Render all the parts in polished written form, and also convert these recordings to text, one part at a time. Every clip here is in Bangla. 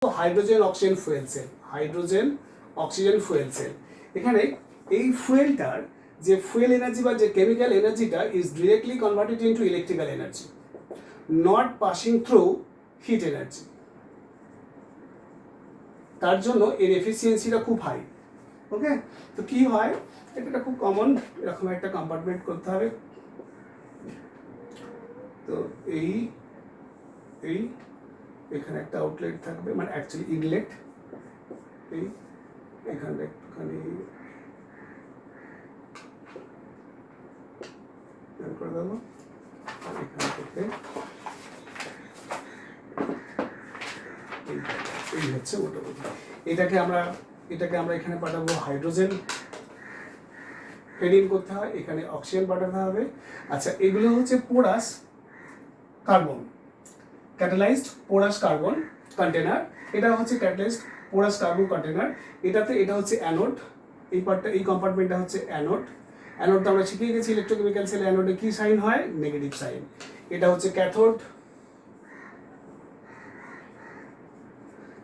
Hydrogen oxygen fuel cell, hydrogen oxygen fuel cell. এখানে এই ফুয়েলটার যে ফুয়েল এনার্জি বা যে কেমিক্যাল এনার্জিটা is directly converted into electrical energy, not passing through heat energy. তার জন্য এর এফিসিয়েন্সিটা খুব হাই। ওকে, তো কি হয়, এটা খুব কমন, এরকম একটা কম্পার্টমেন্ট করতে হবে। তো এই এই এখানে একটা আউটলেট থাকবে, মানে অ্যাকচুয়ালি ইনলেট, এই এখানে একটুখানি করে দেবো, এখান থেকে এই হচ্ছে মোটামুটি। এটাকে আমরা এখানে পাঠাবো হাইড্রোজেন হেডিং করতে হয়, এখানে অক্সিজেন পাঠাতে হবে। আচ্ছা, এগুলো হচ্ছে porous carbon, catalysed porous carbon container. এটা হচ্ছে ক্যাটালাইজড পোরাস কার্বন কন্টেনার। এটা হচ্ছে অ্যানোড, এই পার্টটা, এই কম্পার্টমেন্টটা হচ্ছে অ্যানোড। অ্যানোডটা আমরা শিখিয়ে গেছি ইলেকট্রোকেমিক্যাল সেলে অ্যানোডে কি সাইন হয়, নেগেটিভ সাইন। এটা হচ্ছে ক্যাথোড।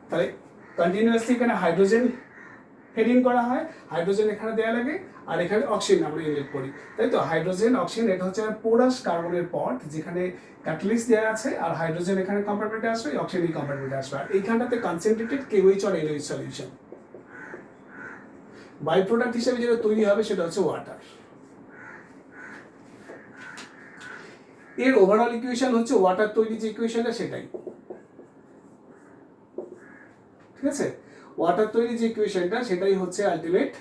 তাহলে কন্টিনিউয়াসলি এখানে হাইড্রোজেন হেডিং করা হয়, হাইড্রোজেন এখানে দেওয়া লাগে, আর এখানে অক্সিজেন আমরা ইনলেট করি, তাই তো। হাইড্রোজেন অক্সিজেন, এটা হচ্ছে পোরাস কার্বনের পট, যেখানে ক্যাটালিস্ট দেওয়া আছে, আর হাইড্রোজেন এখানে কম্পার্টমেন্টে আসবে, অক্সিজেন এই কম্পার্টমেন্টে আসবে, আর এইখানটাতে কনসেন্ট্রেটেড কেওএইচ আর এনওএইচ সলিউশন। বাই প্রোডাক্ট হিসেবে যেটা তৈরি হবে সেটা হচ্ছে ওয়াটার। এর ওভারঅল ইকুয়েশন হচ্ছে ওয়াটার তৈরি যে ইকুয়েশনটা সেটাই, ঠিক আছে। ওয়াটার তৈরি যে ইকুয়েশনটা সেটাই হচ্ছে আলটিমেট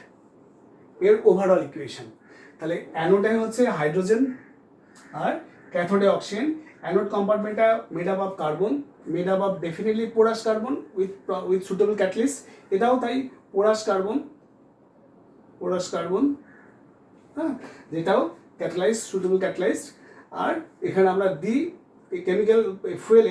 এর ওভারঅল ইকুয়েশন। তাহলে অ্যানোডে হচ্ছে হাইড্রোজেন আর ক্যাথোডে অক্সিজেন। অ্যানোড কম্পার্টমেন্টটা made up of carbon, made up of definitely porous carbon with suitable catalyst. এটাও তাই, পোরাস কার্বন, হ্যাঁ, যেটাও ক্যাটালাইজ, সুটেবল ক্যাটালাইজ। আর এখানে আমরা দিই এই কেমিক্যাল ফুয়েল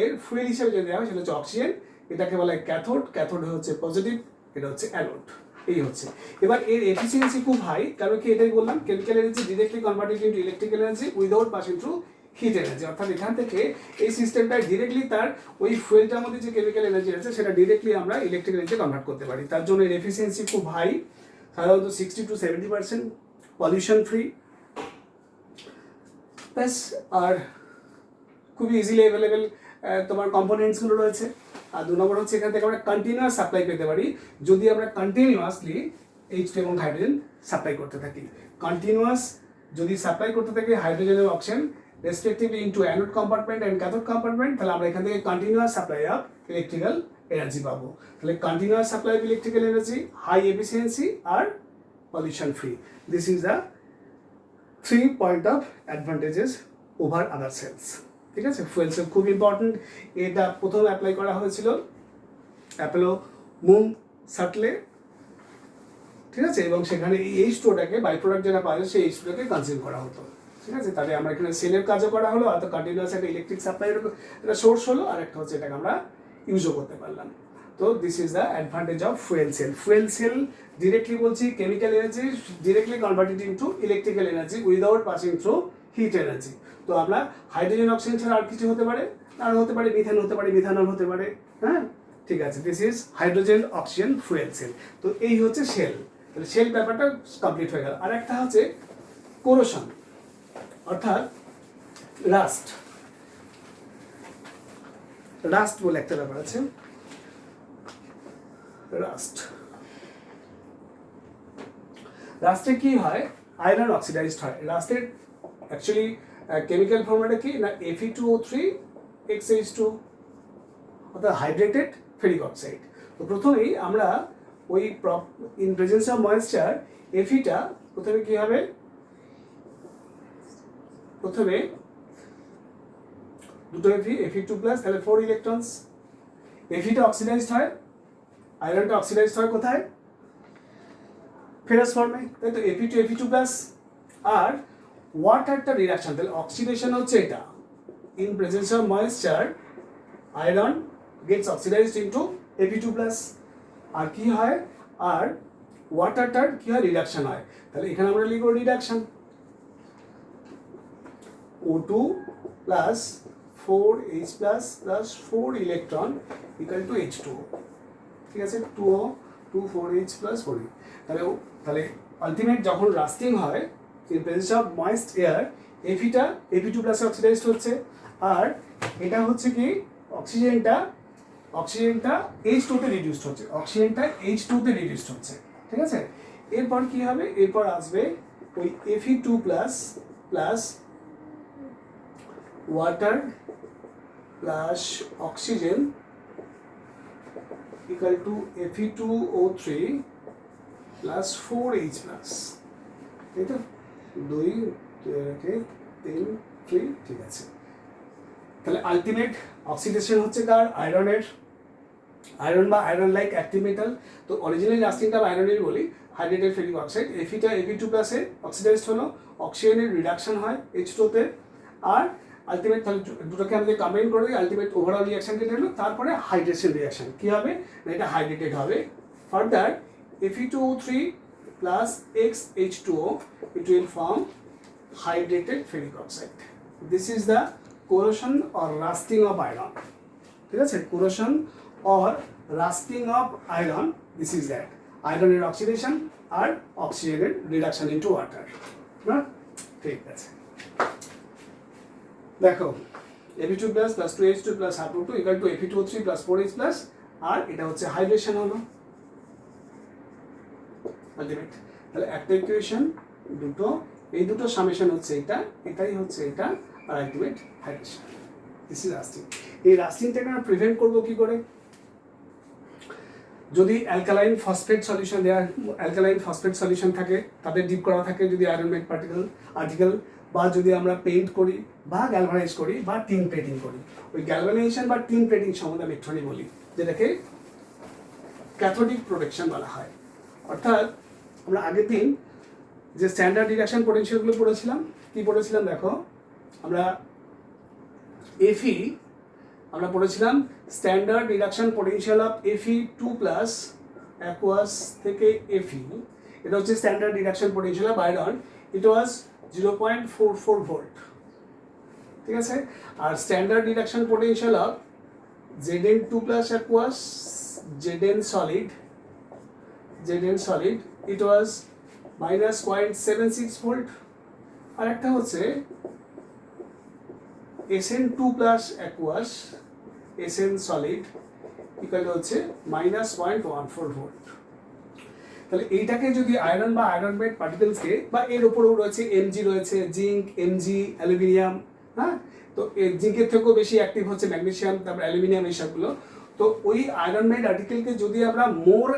হিসেবে যেটা দেওয়া হয় সেটা হচ্ছে অক্সিজেন। এটাকে বলা হয় ক্যাথোড, ক্যাথোড হচ্ছে পজিটিভ, এটা হচ্ছে অ্যানোড। এই হচ্ছে। এবার এর এফিসিয়েন্সি খুব হাই, কারণ কি এটাই বললাম, chemical energy directly converted into electrical energy without passing through heat energy. অর্থাৎ এখান থেকে এই সিস্টেমটায় ডিরেক্টলি তার ওই ফুয়েলটার মধ্যে যে কেমিক্যাল এনার্জি আছে সেটা ডিরেক্টলি আমরা ইলেকট্রিক্যাল এনার্জি কনভার্ট করতে পারি। তার জন্য এর এফিসিয়েন্সি খুব হাই, সাধারণত 60 to 70%, পলিউশন ফ্রি, ব্যাস। আর খুবই ইজিলি অ্যাভেলেবেল তোমার কম্পোনেন্টসগুলো রয়েছে। আর 2 নম্বর হচ্ছে এখান থেকে আমরা কন্টিনিউয়াস সাপ্লাই পেতে পারি যদি আমরা কন্টিনিউয়াসলি H2 এবং হাইড্রোজেন সাপ্লাই করতে থাকি। কন্টিনিউয়াস যদি সাপ্লাই করতে থাকি হাইড্রোজেন এবং oxygen respectively into anode compartment and cathode compartment, তাহলে আমরা এখান থেকে continuous supply of electrical energy পাবো। তাহলে continuous supply of electrical energy, high efficiency আর pollution free. This is the 3 point of advantages over other cells. ঠিক আছে, ফুয়েল সেল খুব ইম্পর্টেন্ট। এটা প্রথম অ্যাপ্লাই করা হয়েছিল অ্যাপোলো মুন সাটলে, ঠিক আছে, এবং সেখানে এই H2টাকে বাই প্রোডাক্ট যেটা পাওয়া যায় সেই H2টাকে কনজিউম করা হতো, ঠিক আছে। তাহলে আমরা এখানে সেলের কাজও করা হলো, অর্থাৎ কন্টিনিউয়াস একটা ইলেকট্রিক সাপ্লাইয়ের একটা সোর্স হলো, আর একটা হচ্ছে এটাকে আমরা ইউজও করতে পারলাম। তো this is the advantage of fuel cell. Fuel cell directly বলছি chemical energy directly converted into electrical energy without passing through heat energy. তো আমরা হাইড্রোজেন অক্সিজেন ছাড়া আর কিছু হতে পারে, আর হতে পারে মিথেন হতে পারে, মিথানল হতে পারে, হ্যাঁ, ঠিক আছে। This is hydrogen oxygen fuel cell. তো এই হচ্ছে সেল। তাহলে সেল ব্যাপারটা কমপ্লিট হয়ে গেল। আর একটা হচ্ছে কোরোশন, অর্থাৎ রাস্ট। রাস্ট বলে একটা ব্যাপার আছে, রাস্ট। রাস্টে কি হয়, আয়রন অক্সিডাইজড হয়। রাস্টের অ্যাকচুয়ালি কেমিক্যাল ফর্মুলাটা কি না, Fe2O3 XH2, অর্থাৎ হাইড্রেটেড ফেরিক অক্সাইড। তো প্রথমেই আমরা ওই ইন প্রেজেন্স অফ ময়েশ্চার Fe-টা প্রথমে কি হবে, প্রথমে দুটো Fe2+, তাহলে 4 ইলেকট্রনস। Fe-টা অক্সিডাইজড হয়, আয়রনটা অক্সিডাইজড হয় কোথায়, ফেরাস ফর্মে, তাই তো, Fe2 Fe2+। আর ওয়াটারটা রিডাকশন, তাহলে অক্সিডেশন হচ্ছে এটা, in presence of moisture iron gets oxidized into Fe2+। আর কি হয়, আর ওয়াটারটার কি হয়, রিডাকশন হয়। তাহলে এখানে আমরা লিখব reduction, O2 plus 4H plus 4 electron equal to H2O। ঠিক আছে, 2O 2,4H প্লাস 4E। তাহলে আলটিমেট যখন রাস্টিং হয় in presence of moist air, এফিটা Fe2 প্লাসে অক্সিডাইজড হচ্ছে, আর এটা হচ্ছে কি অক্সিজেনটা H2 তে রিডিউসড হচ্ছে, H2 তে রিডিউসড হচ্ছে, ঠিক আছে। এরপর কি হবে, এরপর আসবে ওই Fe2 plus water plus oxygen equal to Fe2O3 plus 4H plus, তাই তো, 2 3 3, ঠিক আছে। তাহলে আলটিমেট অক্সিডেশন হচ্ছে কার, আয়রনের, আয়রন বা আয়রন লাইক অ্যাক্টিভ মেটাল। তো অরিজিনালি রাস্টিংটা আয়রনের বলি, হাইড্রেটেড ফেরিক অক্সাইড, Fe2 প্লাসে অক্সিডাইজড হলো, অক্সিজেনের রিডাকশন হয় H2 তে, আর আলটিমেট তাহলে দুটোকে আমাদের কম্বাইন করে দিই, আলটিমেট ওভারঅল রিয়াকশন যেটা হলো, তারপরে হাইড্রেশন রিয়াকশন কী হবে না, এটা হাইড্রেটেড হবে। Further Fe2O3 plus XH2O, it will form hydrated ferric oxide. This is the corrosion or rusting of iron. ঠিক আছে, corrosion or rusting of iron, this is that. আয়রনের অক্সিডেশন আর অক্সিজেনের রিডাকশন ইনটু ওয়াটার, না, ঠিক আছে। দেখো Fe2 plus 2H2 plus H2 equal to Fe2O3 plus 4H plus, আর এটা হচ্ছে হাইড্রেশন হলো আলটিমেট। তাহলে একটা ইকুয়েশন দুটো, এই দুটো সামেশন হচ্ছে এটা, এটাই হচ্ছে এটা, আর ultimate hydration. This is rusting. এই রাস্টিংটাকে আমরা প্রিভেন্ট করবো কি করে, যদি অ্যালকালাইন ফসফেট সলিউশন থাকে, তাদের ডিপ করা থাকে, যদি আয়রনমেট আর্টিকেল, বা যদি আমরা পেইন্ট করি বা গ্যালভানাইজ করি বা টিন প্লেটিং করি। ওই গ্যালভানাইজেশন বা টিন প্লেটিং সম্বন্ধে আমি একটুখানি বলি, যেটাকে ক্যাথোডিক প্রোটেকশন বলা হয়। অর্থাৎ আমরা আগের দিন যে স্ট্যান্ডার্ড রিডাকশন পোটেনশিয়ালগুলো পড়েছিলাম, কি পড়েছিলাম দেখো, আমরা আমরা পড়েছিলাম standard reduction potential of Fe2 plus aqueous থেকে Fe, এটা হচ্ছে standard reduction potential of iron, it was 0.44 volt, ঠিক আছে। আর standard reduction potential of Zn2 plus aqueous Zn solid, it was minus 0.76 volt, আর একটা হচ্ছে Sn2 plus aqueous Sn solid equal হচ্ছে মাইনাস 0.14 ভোল্ট। তাহলে এইটাকে যদি আয়রন বা আয়রন মেড পার্টিকেলসকে, বা এর উপরেও রয়েছে Mg, রয়েছে জিঙ্ক, Mg, অ্যালুমিনিয়াম, হ্যাঁ, তো জিঙ্কের থেকেও বেশি অ্যাক্টিভ হচ্ছে ম্যাগনেসিয়াম, তারপর অ্যালুমিনিয়াম, এইসবগুলো। তো ওই আয়রন মেড আর্টিকেলকে যদি আমরা মোর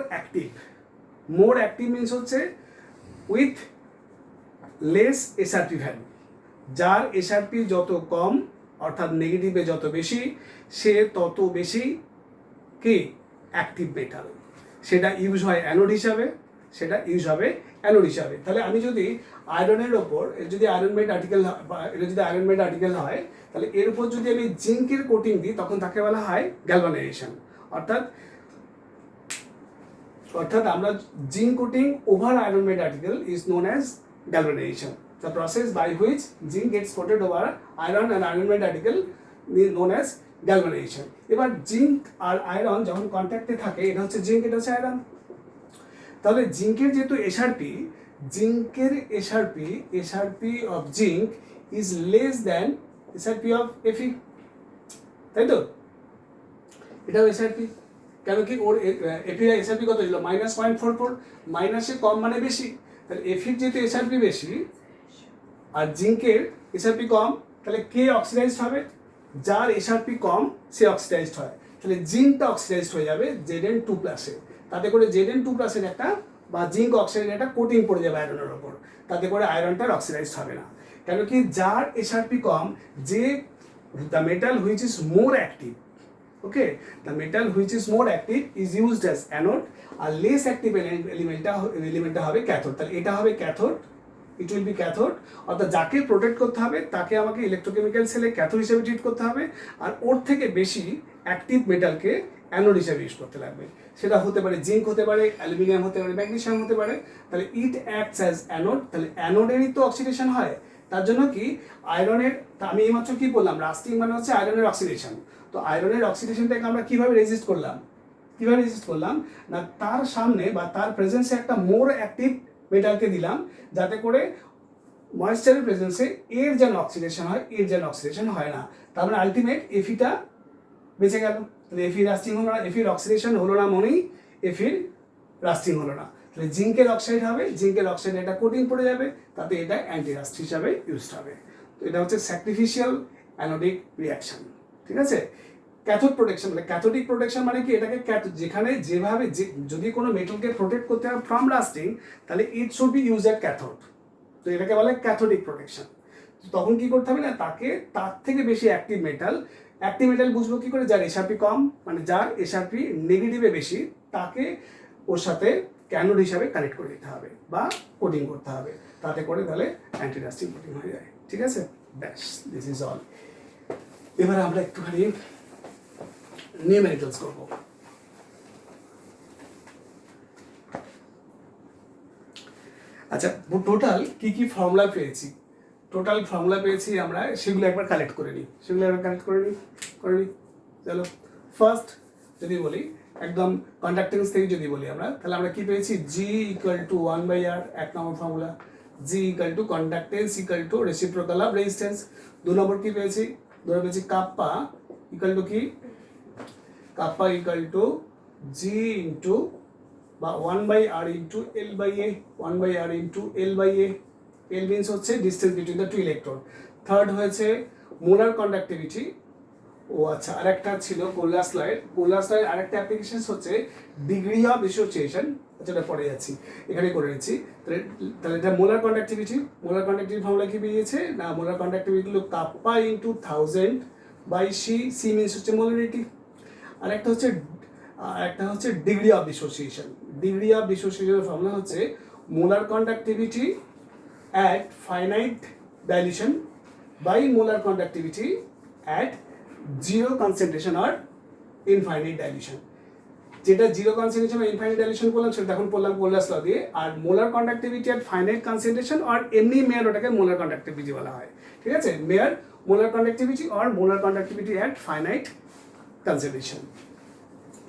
অ্যাক্টিভ মিনস হচ্ছে উইথ লেস এসআরপি ভ্যালু, যার এসআরপি যত কম অর্থাৎ নেগেটিভে যত বেশি, সে তত বেশি কি অ্যাক্টিভ মেটাল, সেটা ইউজ হয় অ্যানোড হিসাবে, তাহলে আমি যদি আয়রনের ওপর যদি আয়রন মেড আর্টিকেল বা এটা যদি আয়রন মেড আর্টিকেল হয়, তাহলে এর উপর যদি আমি জিঙ্কের কোটিং দিই, তখন তাকে বলা হয় গ্যালভানাইজেশন। অর্থাৎ আমরা zinc coating over iron made article is known as galvanization. The process by which zinc gets coated over iron and iron made article is known as galvanization. এবার জিঙ্ক আর আয়রন যখন কন্ট্যাক্টে থাকে, এটা হচ্ছে জিঙ্ক, এটা হচ্ছে আয়রন, তাহলে জিঙ্কের যেহেতু SRP of zinc is less than SRP of Fe, তাই তো, এটাও এসআরপি, কেন কি ওর Fe এসআরপি কত ছিল, মাইনাস 0.44, মাইনাসে কম মানে বেশি, তাহলে Fe যেহেতু এসআরপি বেশি আর জিঙ্কের এসআরপি কম, তাহলে কে অক্সিডাইজড হবে, যার এসআরপি কম সে অক্সিডাইজড হয়, তাহলে জিঙ্কটা অক্সিডাইজড হয়ে যাবে Zn2 প্লাসে, তাতে করে Zn2 প্লাসের একটা বা জিঙ্ক অক্সাইডের একটা কোটিং পড়ে যাবে আয়রনের ওপর, তাতে করে আয়রনটার অক্সিডাইজড হবে না। কেন কি যার এসআরপি কম, যে the metal which is more active, okay, the metal which is more active is used as anode, আর লেস অ্যাক্টিভ এলিমেন্টটা হবে ক্যাথোড, তাহলে এটা হবে cathode, it will be cathode. অর্থাৎ যাকে প্রোটেক্ট করতে হবে তাকে আমাকে ইলেকট্রোকেমিক্যাল সেলে ক্যাথোড হিসেবে ট্রিট করতে হবে, আর ওর থেকে বেশি অ্যাক্টিভ মেটালকে অ্যানোড হিসেবে ইউজ করতে লাগবে। সেটা হতে পারে জিঙ্ক, হতে পারে অ্যালুমিনিয়াম, হতে পারে ম্যাগনেসিয়াম, হতে পারে। তাহলে ইট অ্যাক্টস অ্যাজ অ্যানোড, তাহলে অ্যানোডেরই তো অক্সিডেশন হয়, তার জন্য কি আয়রনের, আমি এইমাত্র কি বললাম, রাস্টিং মানে হচ্ছে আয়রনের অক্সিডেশন, তো আয়রনের অক্সিডেশনটাকে আমরা কিভাবে রেজিস্ট করলাম, কীভাবে রেজিস্ট করলাম না, তার সামনে বা তার প্রেজেন্সে একটা মোর অ্যাক্টিভ মেটালকে দিলাম, যাতে করে ময়েশ্চারের প্রেজেন্সে এর যেন অক্সিডেশন হয়, এর যেন অক্সিডেশন হয় না। তার মানে আলটিমেট এফিটা বেঁচে গেল। তাহলে এফি রাস্টিং হলো না, এফির অক্সিডেশন হলো না মনেই এফির রাস্টিং হলো না। তাহলে জিঙ্কের অক্সাইড হবে, জিঙ্কের অক্সাইডে একটা কোটিং পড়ে যাবে, তাতে এটা অ্যান্টি রাস্ট হিসাবে ইউজড হবে। তো এটা হচ্ছে স্যাক্রিফিশিয়াল অ্যানোডিক রিয়াকশন। ঠিক আছে। ক্যাথোড প্রোটেকশন মানে ক্যাথোডিক প্রোটেকশন মানে কি, এটাকে যেখানে যেভাবে যদি কোনো মেটালকে প্রোটেক্ট করতে হয় ফ্রম রাস্টিং, তাহলে it should be use a cathode. তো এটাকে বলে ক্যাথোডিক প্রোটেকশন। তখন কি করতে হবে না, তাকে তার থেকে বেশি অ্যাক্টিভ মেটাল বুঝবো কি করে, যার এসআরপি কম, মানে যার এসআরপি নেগেটিভে বেশি, তাকে ওর সাথে ক্যানোড হিসাবে কানেক্ট করে দিতে হবে বা কোটিং করতে হবে, তাতে করে তাহলে অ্যান্টি রাস্টিং কোটিং হয়ে যায়। ঠিক আছে, ব্যাস, দিস ইজ অল। এবার আমরা একটুখানি নিউমেরিক্যালস করবো। আচ্ছা, টোটাল কি ফর্মুলা পেয়েছি, আমরা সেগুলো একবার কালেক্ট করে নিই, চলো। ফার্স্ট যদি বলি একদম কন্ডাক্টেন্স থেকে যদি বলি আমরা, তাহলে আমরা কি পেয়েছি, জি ইকুয়াল টু 1/r, এক নম্বর formula. G equal to conductance equal to reciprocal of resistance. দু নম্বর কি পেয়েছি, কাপ্পা ইকুয়াল টু কি, kappa equal to G into বা 1/r into L/A, 1/r into L/A। L means হচ্ছে distance between the two electron. Third হয়েছে মোলার কন্ডাক্টিভিটি। ও আচ্ছা, আরেকটা ছিল কোলাস লাইট। আরেকটা অ্যাপ্লিকেশন হচ্ছে ডিগ্রি অফ ডিসোসিয়েশন। আচ্ছা, এটা পরে যাচ্ছি, এখানে করে নিচ্ছি। তাহলে এটা মোলার কন্ডাক্টিভিটি ফর্মুলা কি বেরিয়েছে না, মোলার কন্ডাক্টিভিটি হলো kappa into 1000 by C means হচ্ছে মোলারিটি। আর একটা হচ্ছে ডিগ্রি অফ ডিসোসিয়েশন। ফর্মুলা হচ্ছে molar conductivity at finite dilution by molar conductivity at zero concentration or infinite dilution। যেটা জিরো কনসেন্ট্রেশন বা ইনফাইনাইট ডাইলিউশন বললাম, সেটা এখন পড়লাম কোলাস ল দিয়ে। আর molar conductivity at finite concentration আর এমনি মেয়ার, ওটাকে মোলার কন্ডাক্টিভিটি বলা হয়। ঠিক আছে, মেয়ার মোলার কন্ডাক্টিভিটি আর molar conductivity at finite concentration.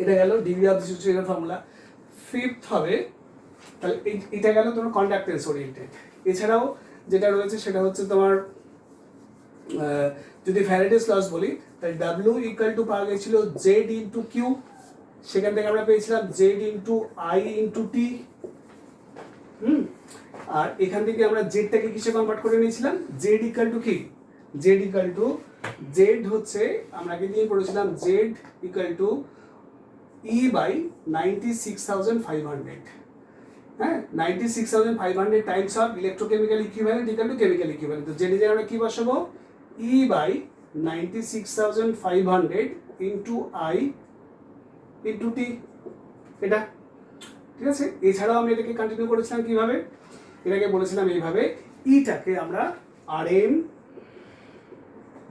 এটা গেল degree of dissociation formula. Fifth হবে, তাহলে এটা গেল তোমার কন্ডাক্টেন্স ওরিয়েন্টেড। এছাড়াও যেটা রয়েছে সেটা হচ্ছে তোমার, যদি ফ্যারাডেস লস বলি, তাহলে ডাব্লিউ ইকুয়াল টু পাওয়া গেছিল জেড ইন্টু কিউ, সেখান থেকে আমরা পেয়েছিলাম Z into I into T. আর এখান থেকে আমরা জেডটাকে কিসে কনভার্ট করে নিয়েছিলাম, জেড ইকুয়াল টু কি, জেড হচ্ছে আমরা আগে দিয়ে পড়েছিলাম Z equal to E by 96,500। হ্যাঁ, 96,500 times of electrochemical equivalent equal to chemical equivalent. তো জেনে আমরা কি বসাবো, E by 96,500 into I into T, এটা। ঠিক আছে, এছাড়াও আমি এটাকে কন্টিনিউ করেছিলাম কিভাবে, এটাকে বলেছিলাম এইভাবে, ইটাকে আমরা আর এম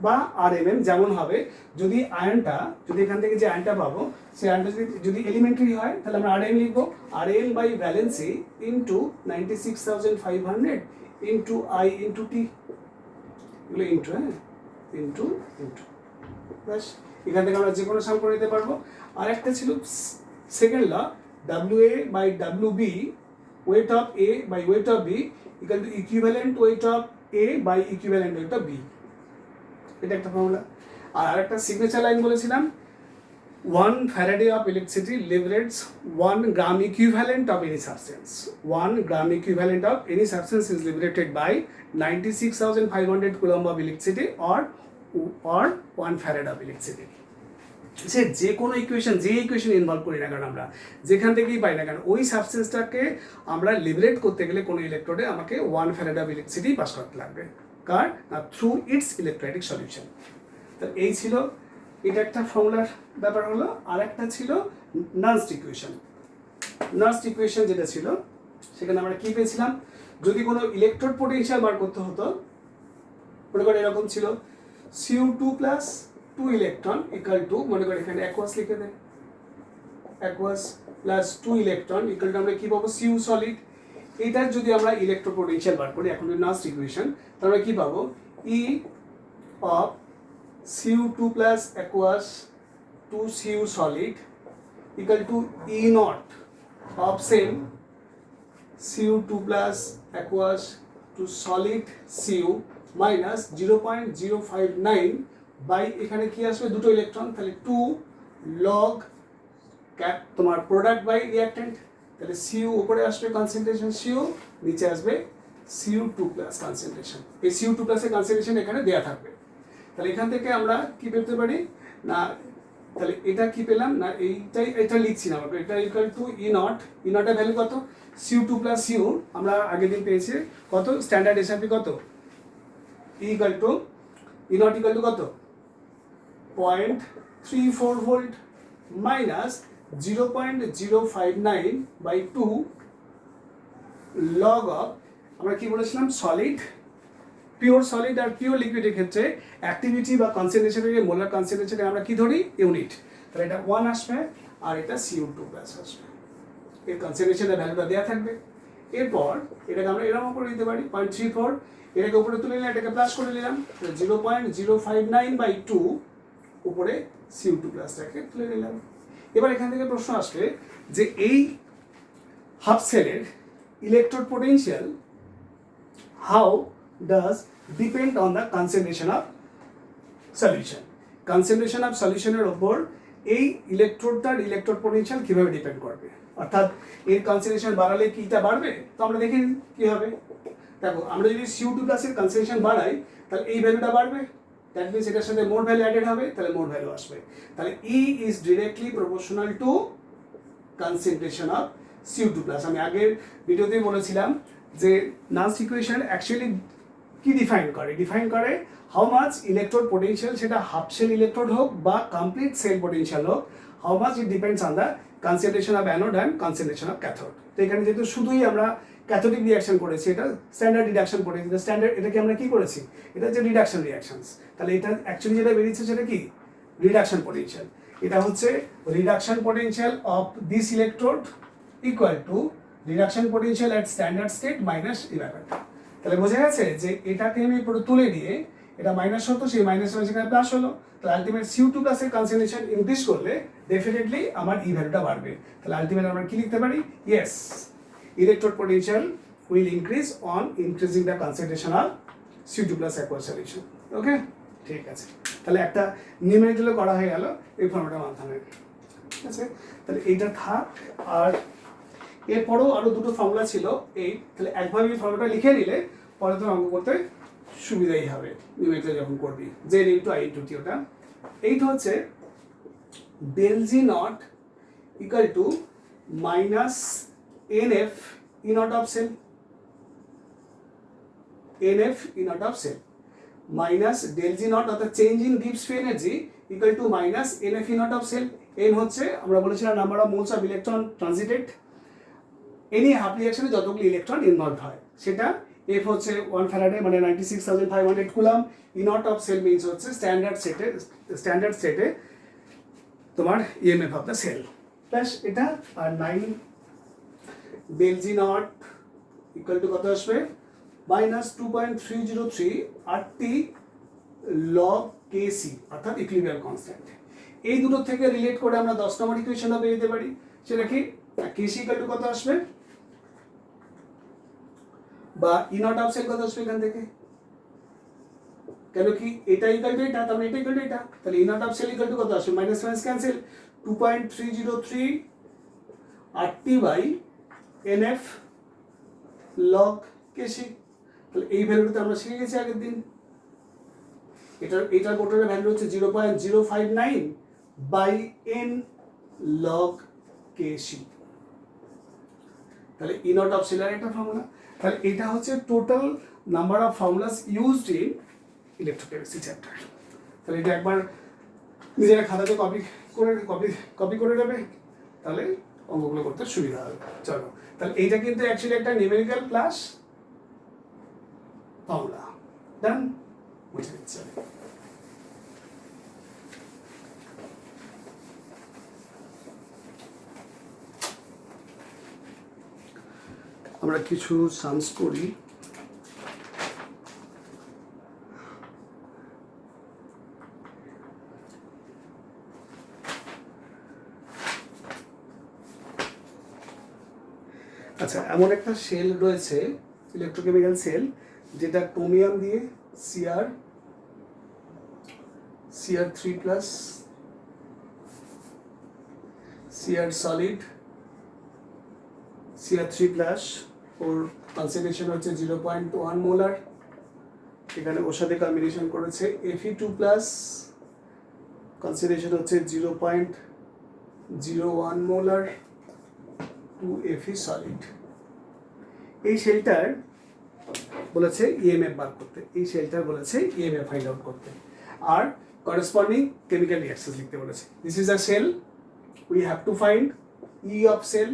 বা আর এম এম যেমন হবে, যদি আয়নটা, যদি এখান থেকে যে আয়নটা পাবো, সেই আয়নটা যদি এলিমেন্টারি হয়, তাহলে আমরা আর এম লিখবো, আর M by valency into 96,500 into I into T, এগুলো ইন্টু, হ্যাঁ, ইন্টু ব্যাস। এখান থেকে আমরা যে কোনো সাম করে নিতে পারবো। আর একটা ছিল second law, W A by W B, weight of A by weight of B equal to equivalent weight of A by equivalent weight of B, এটা একটা ফর্মুলা। আর আরেকটা সিগনেচার লাইন বলেছিলাম, 1 Faraday of electricity liberates 1 gram equivalent of any substance. 1 gram equivalent of any substance is liberated by 96,500 coulomb of electricity or 1 Faraday of electricity. সে যে কোনো ইকুয়েশন ইনভলভ করি না কারণ আমরা যেখান থেকেই পাই না কারণ ওই সাবস্টেন্সটাকে আমরা লিবারেট করতে গেলে কোনো ইলেকট্রোডে আমাকে 1 Faraday of electricity পাস করতে লাগবে, কার না থ্রু ইটস ইলেকট্রোলাইটিক সলিউশন। তো এই ছিল, এটা একটা ফর্মুলার ব্যাপার হলো। আর একটা ছিল নার্স্ট ইকুয়েশন যেটা ছিল, সেখানে আমরা কি পেয়েছিলাম, যদি কোনো ইলেকট্রোড পোটেনশিয়াল বার করতে হতো, মনে করে এরকম ছিল Cu2 plus 2 electron equal to, মনে করে এখানে অ্যাকোয়াস লিখে দেয়, aqueous plus 2 electron equal to আমরা কি পাবো, সিউ সলিড। এটার যদি আমরা ইলেকট্রো পোটেনশিয়াল বার করি, এখন নার্স্ট ইকুয়েশন, তাহলে আমরা কি পাবো, ই of Cu2 plus aqueous 2 Cu solid equal to E naught of same Cu2 plus aqueous to solid Cu minus 0.059 by এখানে কি আসবে দুটো ইলেকট্রন, তাহলে 2 log তোমার প্রোডাক্ট বাই রিঅ্যাক্ট্যান্ট, তাহলে Cu উপরে আসবে কনসেন্ট্রেশন Cu, নিচে আসবে Cu2 প্লাস কনসেন্ট্রেশন। এই Cu2 প্লাসের কনসেন্ট্রেশন এখানে দেয়া থাকবে। তাহলে এখান থেকে আমরা কি পেতে পারি না, তাহলে এটা কি পেলাম না, এটা লিখছি না আমরা, এটা ইকুয়াল টু ই নট এর ভ্যালু কত Cu2 প্লাস Cu আমরা আগের দিন পেয়েছি কত স্ট্যান্ডার্ড এসআরপি কত equal to E naught equal to কত 0.34 volt minus 0.059 by 2 log of, আমরা কি বলেছিলাম সলিড, পিওর সলিড আর পিওর লিকুইডের ক্ষেত্রে অ্যাক্টিভিটি বা কনসেন্ট্রেশনের মোলার কনসেন্ট্রেশনে আমরা কি ধরি ইউনিট, তাহলে এটা 1 আসবে আর এটা Cu2 প্লাস আসবে, এর কনসেন্ট্রেশনের ভ্যালুটা দেওয়া থাকবে। এরপর এটাকে আমরা এরকম করে দিতে পারি 0.34, এটাকে উপরে তুলে নিলাম, এটাকে প্লাস করে নিলাম 0.059 বাই 2 উপরে Cu2 প্লাসটাকে তুলে নিলাম। এবার এখান থেকে প্রশ্ন আসবে যে এই হাফ সেলের electrode potential how does depend on the concentration of solution. Concentration of solution এর উপর এই ইলেকট্রোডটার ইলেকট্রোড পোটেনশিয়াল কিভাবে ডিপেন্ড করবে, অর্থাৎ এর কনসেন্ট্রেশন বাড়ালে কিটা বাড়বে, তো আমরা দেখি কি হবে। দেখো আমরা যদি Cu2 প্লাসের কনসেন্ট্রেশন বাড়াই তাহলে এই ভ্যালুটা বাড়বে, দ্যাট মিনস এটার সাথে মোর ভ্যালু অ্যাডেড হবে, তাহলে মোর ভ্যালু আসবে, তাহলে E is directly proportional to concentration of Cu2 plus. আমি আগের ভিডিওতেই বলেছিলাম যে নালস ইকুয়েশন অ্যাকচুয়ালি কি ডিফাইন করে হাউ মাচ ইলেকট্রোড পোটেনশিয়াল, সেটা হাফ সেল ইলেকট্রোড হোক বা কমপ্লিট সেল পোটেনশিয়াল হোক, how much it depends on the concentration of anode and concentration of cathode. তো এখানে যেহেতু শুধুই আমরা ক্যাথোডিক রিয়াকশন করেছি, এটা স্ট্যান্ডার্ড রিডাকশন করেছি, স্ট্যান্ডার্ড এটাকে আমরা কি করেছি, এটা হচ্ছে রিডাকশন রিয়াকশনস, তাহলে এটা অ্যাকচুয়ালি যেটা বেরিয়েছে সেটা কি রিডাকশন পোটেনশিয়াল, এটা হচ্ছে reduction potential of this electrode equal to reduction potential at standard state minus evaporator. তাহলে বোঝা গেছে যে এটাকে আমি পুরো তুলে দিয়ে এটা মাইনাস হতো, সেই মাইনাস সেখানে প্লাস হলো, তাহলে আলটিমেট Cu2 প্লাসের কনসেন্ট্রেশন ইনক্রিজ করলে ডেফিনেটলি আমার ই ভ্যালুটা বাড়বে। তাহলে আলটিমেট আমরা কি লিখতে পারি, yes electrode potential will increase on increasing the concentration of Cu2 plus aqueous solution. Okay, ঠিক আছে, তাহলে একটা নিউমেরিক্যালও করা হয়ে গেল এই ফর্মুলাটার মাধ্যমে, ঠিক আছে। তাহলে এইটা থাক, আর এরপরও আরও দুটো ফর্মুলা ছিল এই, তাহলে একভাবে এই ফর্মুলাটা লিখে নিলে পরে তো অঙ্ক করতে সুবিধাই হবে নিউমেরিক্যাল যখন করবি, Z into I into T. ওটা এইটা হচ্ছে del G naught equal to minus NF E naught of cell, NF E naught of cell minus del G naught অর্থাৎ চেঞ্জ ইন গিভস free energy equal to minus NF E naught of cell. N হচ্ছে আমরা বলেছিলাম number of moles of electron transited any half রিঅ্যাকশনে যতগুলো ইলেকট্রন ইনভলভ হয় সেটা, এফ হচ্ছে 1 ফ্যারাডে মানে 96,500 coulomb, E naught of cell means হচ্ছে স্ট্যান্ডার্ড সেটে তোমার EMF of the cell plus এটা, আর 9 del G naught equal to কত আসবে মাইনাস 2.303 RT লগ কেসি অর্থাৎ ইকুইলিব্রিয়াম কনস্ট্যান্ট। এই দুটো থেকে রিলেট করে আমরা 10 নম্বর ইকুয়েশনটা পেয়ে যেতে পারি, সেটা কি কেসি ইকুয়াল টু কত আসবে বা ই নট অফ সেল কত আসবে এখান থেকে, কেন কি এটা ইকুয়াল টু এটা, তাহলে এটা ইকুয়াল টু এটা, তাহলে E naught of cell equal to কত আসবে minus minus cancel 2.303 RT by NF log KC. তাহলে এই ভ্যালুটা আমরা শিখে গেছি আগের দিন, এটার বোটারের ভ্যালু হচ্ছে 0.059 বাই N লগ কেসি, তাহলে ই নট অফ সেলের একটা ফর্মুলা। তাহলে এটা হচ্ছে total number of formulas used in electrochemistry chapter. তাহলে এটা একবার নিজেরা খাতাতে কপি করে নেবে, তাহলে অঙ্কগুলো করতে সুবিধা হবে। চলো, তাহলে এইটা কিন্তু অ্যাকচুয়ালি একটা নিউমেরিক্যাল প্লাস ফর্মুলা, ডান, বুঝে নিচ্ছে। আমরা কিছু সামস করি। আচ্ছা, এমন একটা সেল রয়েছে, ইলেকট্রোকেমিক্যাল সেল, যেটা ক্রোমিয়াম দিয়ে CR3 plus Cr solid Cr3 plus, ওর কনসেন্ট্রেশন হচ্ছে 0.1 মোলার। এখানে ওর সাথে কম্বিনেশন করেছে Fe2 প্লাস, কনসেন্ট্রেশন হচ্ছে 0.01 মোলার, 2Fe সলিড। এই শেলটার বলেছে ইএমএফ বার করতে, এই শেলটার বলেছে ইএমএফ ফাইন্ড আউট করতে, আর করেসপন্ডিং কেমিক্যাল রিঅ্যাকশনস লিখতে বলেছে। This is a cell, we have to find E of cell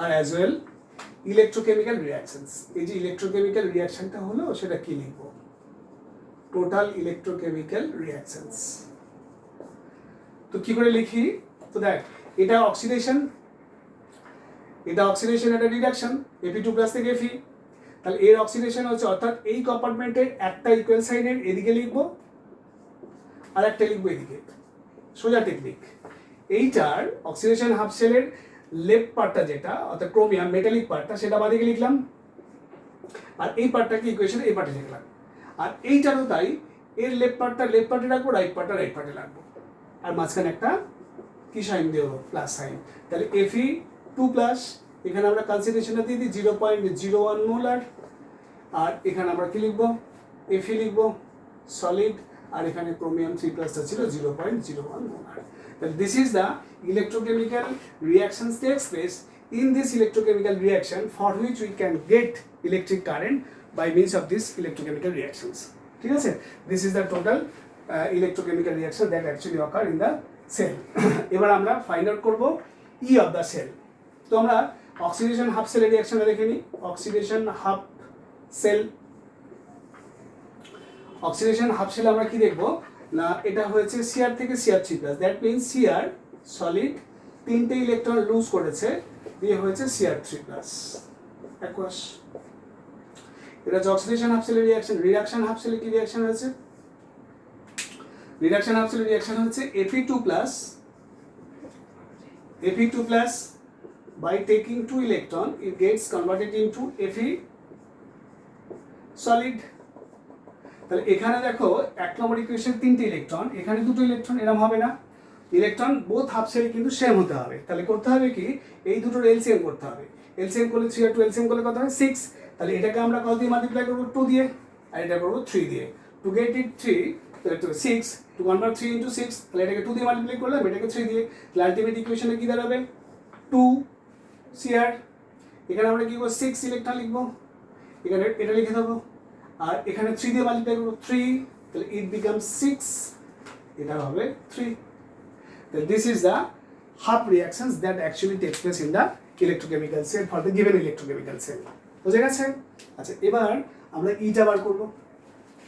আর অ্যাজ ওয়েল ইলেকট্রোকেমিক্যাল রিঅ্যাকশনস। এই যে ইলেকট্রোকেমিক্যাল রিঅ্যাকশনটা হলো সেটা কি লিখবো, টোটাল ইলেকট্রোকেমিক্যাল রিঅ্যাকশনস। তো কি করে লিখি, তো দেখ এটা অক্সিডেশন, এটা রিডাকশন, Fe2 প্লাস থেকে Fe, তাহলে এর অক্সিডেশন হচ্ছে, অর্থাৎ এই কম্পার্টমেন্টের একটা ইকুয়াল সাইনের এদিকে লিখবো আর একটা লিখবো এদিকে, সোজা টেকনিক। এইটার অক্সিডেশন হাফ শেলের লেফট পার্টটা যেটা, অর্থাৎ ক্রোমিয়াম মেটালিক পার্টটা, সেটা বাদিকে লিখলাম, আর এই পার্টটাকে ইকুয়েশনে এই পার্টে লিখলাম। আর এইটারও তাই, এর লেফট পার্টে রাখবো, রাইট পার্টে রাখবো, আর মাঝখানে একটা কি সাইন দেবো, প্লাস সাইন। তাহলে Fe2 প্লাস, এখানে আমরা কনসেন্ট্রেশনটা দিয়ে দিই 0.01 মোলার, আর এখানে আমরা কি লিখবো, Fe লিখবো সলিড, আর এখানে ক্রোমিয়াম 3 প্লাসটা ছিল 0.01 molar. This is the electrochemical reactions takes place in this electrochemical reaction for which we can get electric current by means of these electrochemical reactions. ঠিক আছে, this is the total electrochemical reaction that actually occur in the cell. এবার আমরা ফাইন্ড আউট করব E of the cell. তো আমরা অক্সিডেশন হাফ সেলের রিঅ্যাকশনটা দেখে নিই। অক্সিডেশন হাফ সেল আমরা কি দেখবো না, এটা হয়েছে Cr থেকে Cr3 plus, that means Cr solid 3টে ইলেকট্রন লুজ করেছে, দিয়ে হয়েছে Cr3 প্লাস অ্যাকুয়াস। এটা হচ্ছে অক্সিডেশন হাফ সেলের রিঅ্যাকশন। রিডাকশন হাফ সেলের কি রিঅ্যাকশন হয়েছে, রিডাকশন হাফ সেলের রিঅ্যাকশন হচ্ছে Fe2 plus by taking 2 electron it gets converted into Fe solid. তাহলে এখানে দেখো এক নম্বর ইকুয়েশন 3টে ইলেকট্রন, এখানে 2টো ইলেকট্রন, এরকম হবে না, ইলেকট্রন বোথ হাফ সেল কিন্তু সেম হতে হবে। তাহলে করতে হবে কি, এই দুটোর এলসিএম করতে হবে। এলসিএম করলে 3 আর 2 এলসিএম করলে কত হয় 6, তাহলে এটাকে আমরা কত দিয়ে মাল্টিপ্লাই করবো 2 দিয়ে, আর এটা করবো 3 দিয়ে। To get it 6, to convert 3 into 6, তাহলে এটাকে 2 দিয়ে মাল্টিপ্লাই করলাম, এটাকে 3 দিয়ে, তাহলে আলটিমেট ইকুয়েশনে কি দাঁড়াবে 2 Cr। এখানে আমরা কি করবো 6 ইলেকট্রন লিখবো, এখানে এটা লিখে দেবো, আর এখানে 3 দিয়ে মাল্টিপ্লাই করবো 3, তাহলে ইট বিকাম 6, এটা হবে 3। Then this is the half reactions that actually takes place in the electrochemical cell for the given electrochemical cell. বুঝে গেছে? আচ্ছা, এবার আমরা ইটা বার করব।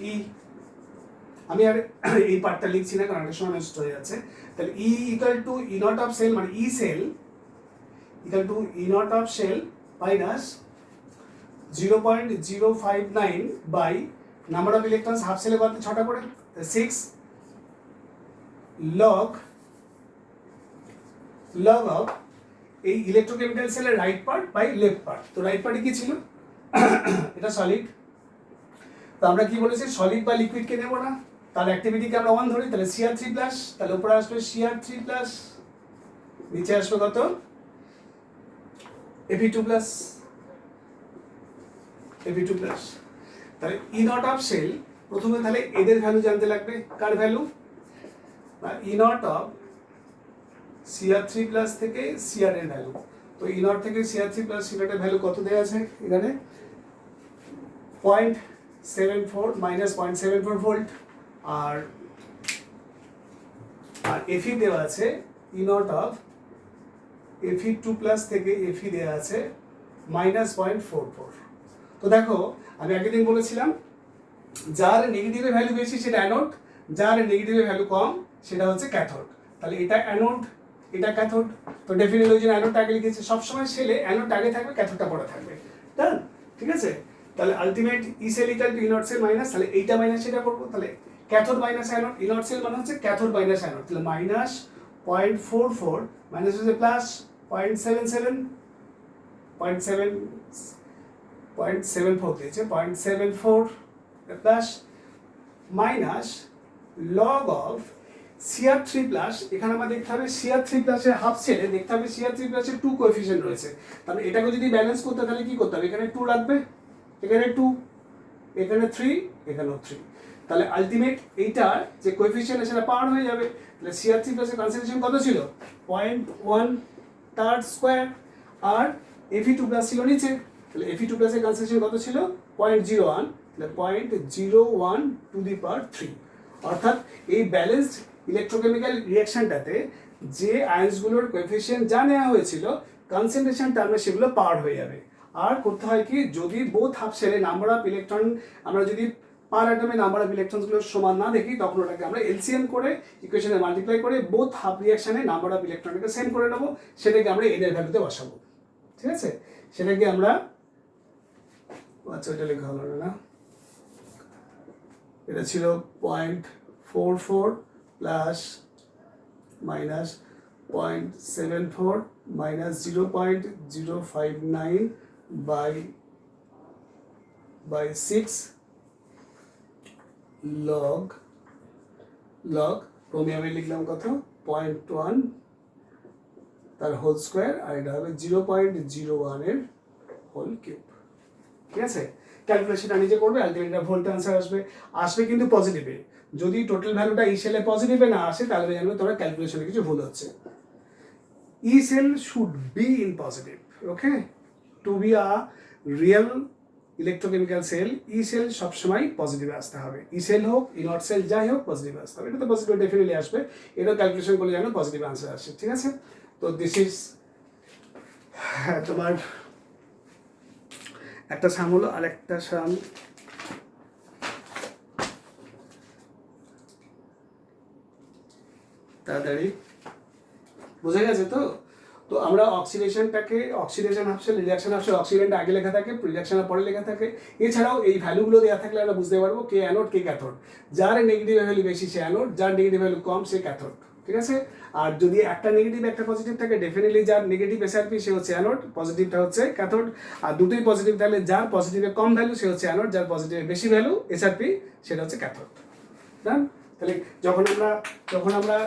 ই আমি আর এই পার্টটা লিখছি না কারণ এটা সময় নষ্ট হয়ে যাচ্ছে। তাহলে E equal to E naught of cell, মানে E cell equal to E naught of cell minus 0.059 by number of electrons half সেলে কত 6টা করে, 6 লগ অফ এই ইলেকট্রোকেমিক্যাল সেলের right part by left part. তো রাইট পার্টে কি ছিল, এটা সলিড, তো আমরা কি বলেছি সলিড বা লিকুইডকে নেব না, তার অ্যাক্টিভিটিকে আমরা 1 ধরি, তাহলে Cr3 প্লাস, তাহলে উপরে আসবে Cr3 প্লাস, নিচে আসবে কত Fe2 প্লাস, তাহলে ই নট অফ সেল প্রথমে তাহলে এদের ভ্যালু জানতে লাগবে, কার value, E naught of Cr3 plus থেকে Cr এর ভ্যালু। তো ই নট থেকে Cr3 প্লাস Cr এর ভ্যালু কত দেওয়া আছে এখানে 0.74 মাইনাস 0.74 ভোল্ট, আর Fe দেওয়া আছে ই নট অফ Fe2 প্লাস থেকে Fe দেওয়া আছে মাইনাস 0.44। তো দেখো আমি আগের দিন বলেছিলাম যার নেগেটিভের ভ্যালু বেশি সেটা অ্যানোড, যার নেগেটিভের ভ্যালু কম সেটা হচ্ছে ক্যাথোড। তাহলে এটা অ্যানোড, এটা ক্যাথোড, তো ডেফিনেটলি ওই জন্য অ্যানোডটা আগে লিখেছে। সবসময় সেলে অ্যানোডটা আগে থাকবে, ক্যাথোডটা পরে থাকবে, ডান, ঠিক আছে। তাহলে ultimate E cell equal to E naught cell minus, তাহলে এইটা মাইনাস সেটা করবো, তাহলে cathode minus anode, E naught cell মানে হচ্ছে ক্যাথোড মাইনাস অ্যানোড, তাহলে মাইনাস 0.44 মাইনাস হচ্ছে প্লাস 0.77, 0.74 দিয়েছে, 0.74 plus minus log of CR3 plus, এখানে আমরা দেখতে হবে CR3 প্লাসের হাফ ছেড়ে দেখতে হবে CR3 প্লাসের 2 কোএফিসিয়েন্ট রয়েছে, তাহলে এটাকে যদি ব্যালেন্স করতে তাহলে কি করতে হবে, এখানে 2 রাখবে, এখানে 2, এখানে 3, এখানেও 3, তাহলে আলটিমেট এইটার যে কোএফিসিয়েন্ট সেটা পার হয়ে যাবে। তাহলে CR3 প্লাসের কনসেন্ট্রেশন কত ছিল, 0.1 তার স্কোয়ার, আর Fe2 প্লাস ছিল নিচে, তাহলে Fe2 প্লাসের কনসেন্ট্রেশন কত ছিল 0.01, তাহলে 0.01 টু দি পাওয়ার 3, অর্থাৎ এই ব্যালেন্সড ইলেকট্রোকেমিক্যাল রিঅ্যাকশনটাতে যে আয়ন্সগুলোর কোএফিসিয়েন্ট যা নেওয়া হয়েছিল কনসেন্ট্রেশন টার্মে সেগুলো পার হয়ে যাবে। আর করতে হয় কি, যদি বোথ হাফ শেলে নাম্বার অফ ইলেকট্রন আমরা যদি পার অ্যাটমে নাম্বার অফ ইলেকট্রনসগুলো সমান না দেখি, তখন ওটাকে আমরা এলসিএম করে ইকুয়েশনে মাল্টিপ্লাই করে বোথ হাফ রিঅ্যাকশনে নাম্বার অফ ইলেকট্রনকে সেম করে নেবো, সেটাকে আমরা এন এর ভ্যালুতে বসাবো। ঠিক আছে, সেটাকে আমরা, আচ্ছা ওইটা লেখা হলো না, এটা ছিল 0.44 plus minus 0.74 minus 0.059 by 6 log ক্রোমিয়ামে লিখলাম কত 0.1 তার হোল স্কোয়ার, আর এটা হবে 0.01 এর হোল কিউব। ঠিক আছে, ক্যালকুলেশনটা নিজে করবে, আলটিমেটলি ভোল্ট আনসার আসবে কিন্তু পজিটিভে। যদি টোটাল ভ্যালুটা ই সেলে পজিটিভে না আসে তাহলে জানবে তোমার ক্যালকুলেশনে কিছু ভুল হচ্ছে। E cell should be in positive, okay, to be a real electrochemical cell E cell সবসময় পজিটিভে আসতে হবে, ই সেল হোক ইনট সেল যাই হোক পজিটিভে আসতে হবে, এটা তো পজিটিভ ডেফিনেটলি আসবে, এটা ক্যালকুলেশন করলে জানো পজিটিভ আনসার আসে। ঠিক আছে, তো দিস ইজ তোমার একটা সাম হলো, আর একটা সাম তাড়াতাড়ি বোঝা গেছে তো। তো আমরা অক্সিডেশনটাকে অক্সিডেশন হাফসেল, রিডাকশন হাফসেল, অক্সিডেন্টটা আগে লেখা থাকে, রিডাকশনের পরে লেখা থাকে। এছাড়াও এই ভ্যালুগুলো দেওয়া থাকলে আমরা বুঝতে পারবো কে অ্যানোড কে ক্যাথোড, যার নেগেটিভ ভ্যালু বেশি সে অ্যানোড, যার নেগেটিভ ভ্যালু কম সে ক্যাথোড। ঠিক আছে, আর যদি একটা নেগেটিভ একটা পজিটিভ থাকে ডেফিনেটলি যার নেগেটিভ এসআরপি সে হচ্ছে অ্যানোড, পজিটিভটা হচ্ছে ক্যাথোড, আর দুটোই পজিটিভ তাহলে যার পজিটিভে কম ভ্যালু সে হচ্ছে অ্যানোড, যার পজিটিভে বেশি ভ্যালু এসআরপি সেটা হচ্ছে ক্যাথোড। তাহলে যখন আমরা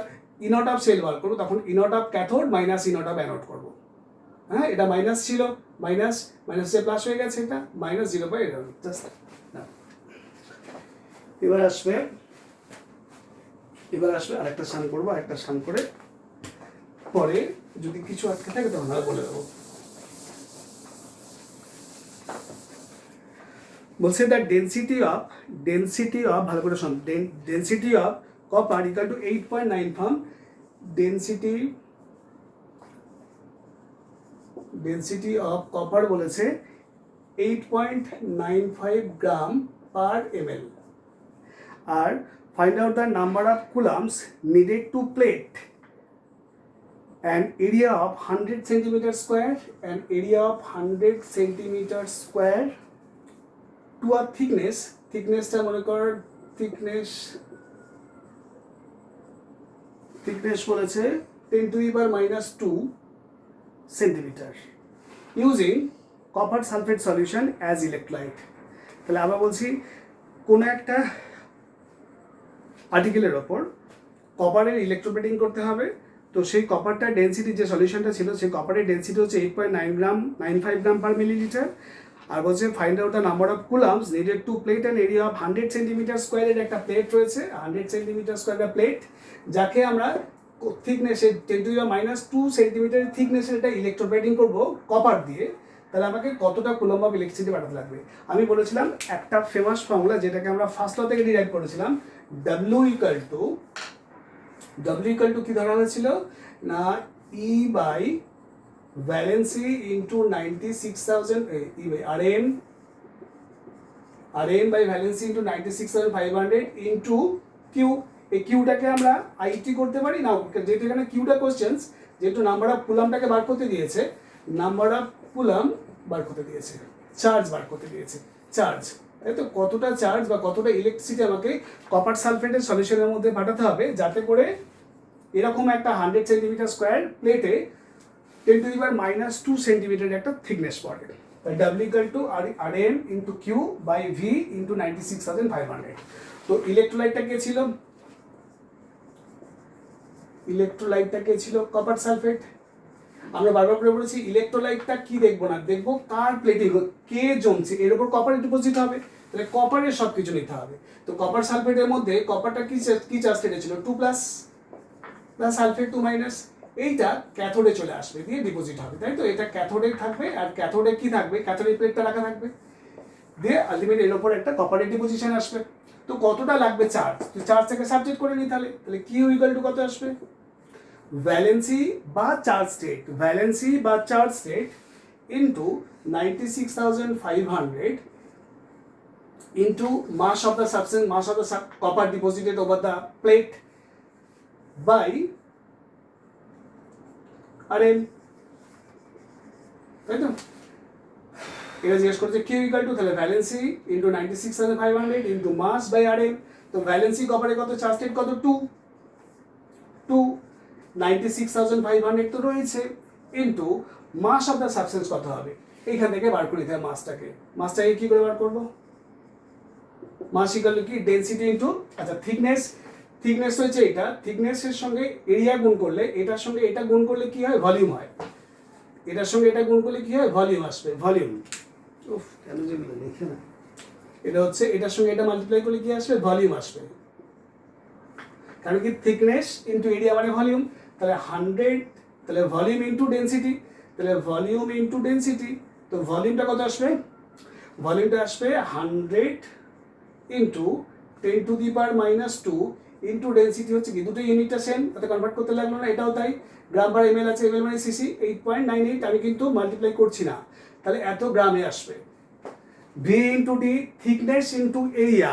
ইনট অফ সেল বার করবো তখন ইনট of cathode minus ইনট of anode করবো। হ্যাঁ, এটা মাইনাস ছিল, মাইনাস যে প্লাস হয়ে গেছে, এটা মাইনাস 0.8 জাস্ট। এবার আসবে আরেকটা সান করবো, আরেকটা সান করে পরে যদি কিছু আটকে থাকে তখন আমরা বলে দেবো। বলছে দ্য ডেন্সিটি অফ ভালো করে শোন, density of copper equal to 8.9 farm, density of copper বলেছে 8.95 গ্রাম পার ml, R find out the number of coulombs needed to plate an area of 100 centimeter square to a thicknessটা মনে কর thickness বলেছে 10 to the power minus 2 centimeter using copper sulfate solution as electrolyte। তাহলে আবার বলছি, কোনো একটা আর্টিকেলের ওপর কপারের ইলেকট্রোপ্লেটিং করতে হবে, তো সেই কপারটার ডেন্সিটি যে সলিউশনটা ছিল সেই কপারের ডেন্সিটি হচ্ছে 8.95 গ্রাম পার মিলিলিটার, আর বলছে find out the number of coulombs needed to plate an area of 100 centimetre স্কোয়ারের একটা প্লেট রয়েছে, 100 সেন্টিমিটার স্কোয়ারের প্লেট, যাকে আমরা থিকনেসের 10 to the minus 2 সেন্টিমিটার থিকনেসের একটা ইলেকট্রোপ্লেটিং করবো কপার দিয়ে, তাহলে আমাকে কতটা কুলম্ব অফ ইলেকট্রিসিটি পাঠাতে লাগবে। আমি বলেছিলাম একটা ফেমাস ফর্মুলা যেটাকে আমরা ফার্স্ট ল থেকে ডিরাইভ করেছিলাম, W ইকুয়াল টু কি ধরা হয়েছিল না, E by valency into 96,000 Rn by valency into 96,500 into Q. এই কিউটাকে আমরা আইটি করতে পারি না, যেহেতু এখানে কিউটা কোশ্চেন্স, যেহেতু নাম্বার অফ কুলামটাকে বার করতে দিয়েছে, নাম্বার অফ কুলাম বার করতে দিয়েছে, চার্জ বার করতে দিয়েছে, চার্জ, তাই তো কতটা চার্জ বা কতটা ইলেকট্রিসিটি আমাকে কপার সালফেটের সলিউশনের মধ্যে পাঠাতে হবে যাতে করে এরকম একটা 100 সেন্টিমিটার স্কোয়ার প্লেটে 10⁻² সেন্টিমিটার একটা থিকনেস পড়ে। W equal to RM into Q by V into 96,500। তো ইলেকট্রোলাইটটা কে ছিল কপার সালফেট। আমরা বারবার করে বলেছি ইলেকট্রোলাইটটা কি দেখবো না, দেখবো কার প্লেটিং কে জমছে, এর উপর কপারের ডিপোজিট হবে, তাহলে কপারের সব কিছু নিতে হবে। তো কপার সালফেটের মধ্যে কপারটা কি চার্জ স্টেটে ছিল 2+, প্লাস সালফেট 2-, এইটা ক্যাথোডে চলে আসবে, দিয়ে ডিপোজিট হবে, তাই তো। এটা ক্যাথোডে থাকবে, আর ক্যাথোডে কি থাকবে, ক্যাথোডের প্লেটটা রাখা থাকবে, দিয়ে আলটিমেট এর উপর একটা কপারের ডিপোজিশন আসবে। তো কতটা লাগবে চার্জ, তো চার্জটাকে সাবজেক্ট করে নিই, তাহলে কিউ ইকুয়াল টু কত আসবে, ভ্যালেন্সি বা charge state into 96,500 into mass of the substance, mass of the copper deposited over the plate by Rm, তাই তো। এটা জিজ্ঞেস করছে কিউ ইকুয়াল টু, তাহলে valency into 96,500 into mass by Rm। তো ভ্যালেন্সি কপারে কত, চার্জ স্টেট কত, 2, 96,500 তো রয়েছে, into mass of the substance কত হবে, এইখান থেকে বার করে নিতে হবে মাসটাকে কি করে বার করবো, মাস ইকুয়াল টু কি, ডেনসিটি ইন্টু, আচ্ছা থিকনেস হচ্ছে এটা, থিকনেসের সঙ্গে এরিয়া গুণ করলে, এটার সঙ্গে এটা গুণ করলে কি হয়, ভলিউম হয়, এটার সঙ্গে এটা গুণ করলে কি হয়, ভলিউম আসবে, ভলিউম। উফ, কেন যে লিখে না, এটা হচ্ছে এটার সঙ্গে এটা মাল্টিপ্লাই করলে কি আসবে, ভলিউম আসবে, কারণ কি থিকনেস ইন্টু এরিয়া মানে ভলিউম, তাহলে 100, তাহলে ভলিউম ইন্টু ডেনসিটি, তাহলে ভলিউম ইন্টু ডেনসিটি, তো ভলিউমটা কত আসবে, ভলিউমটা আসবে 100 ইন্টু 10⁻² ইন্টু ডেনসিটি হচ্ছে কি, দুটো ইউনিটটা সেম, তাতে কনভার্ট করতে লাগলো না, এটাও তাই, গ্রাম পার এমএল আছে, এমএল মানে সিসি, 8.98, আমি কিন্তু মাল্টিপ্লাই করছি না, তাহলে এত গ্রামে আসবে। V into D, thickness into area,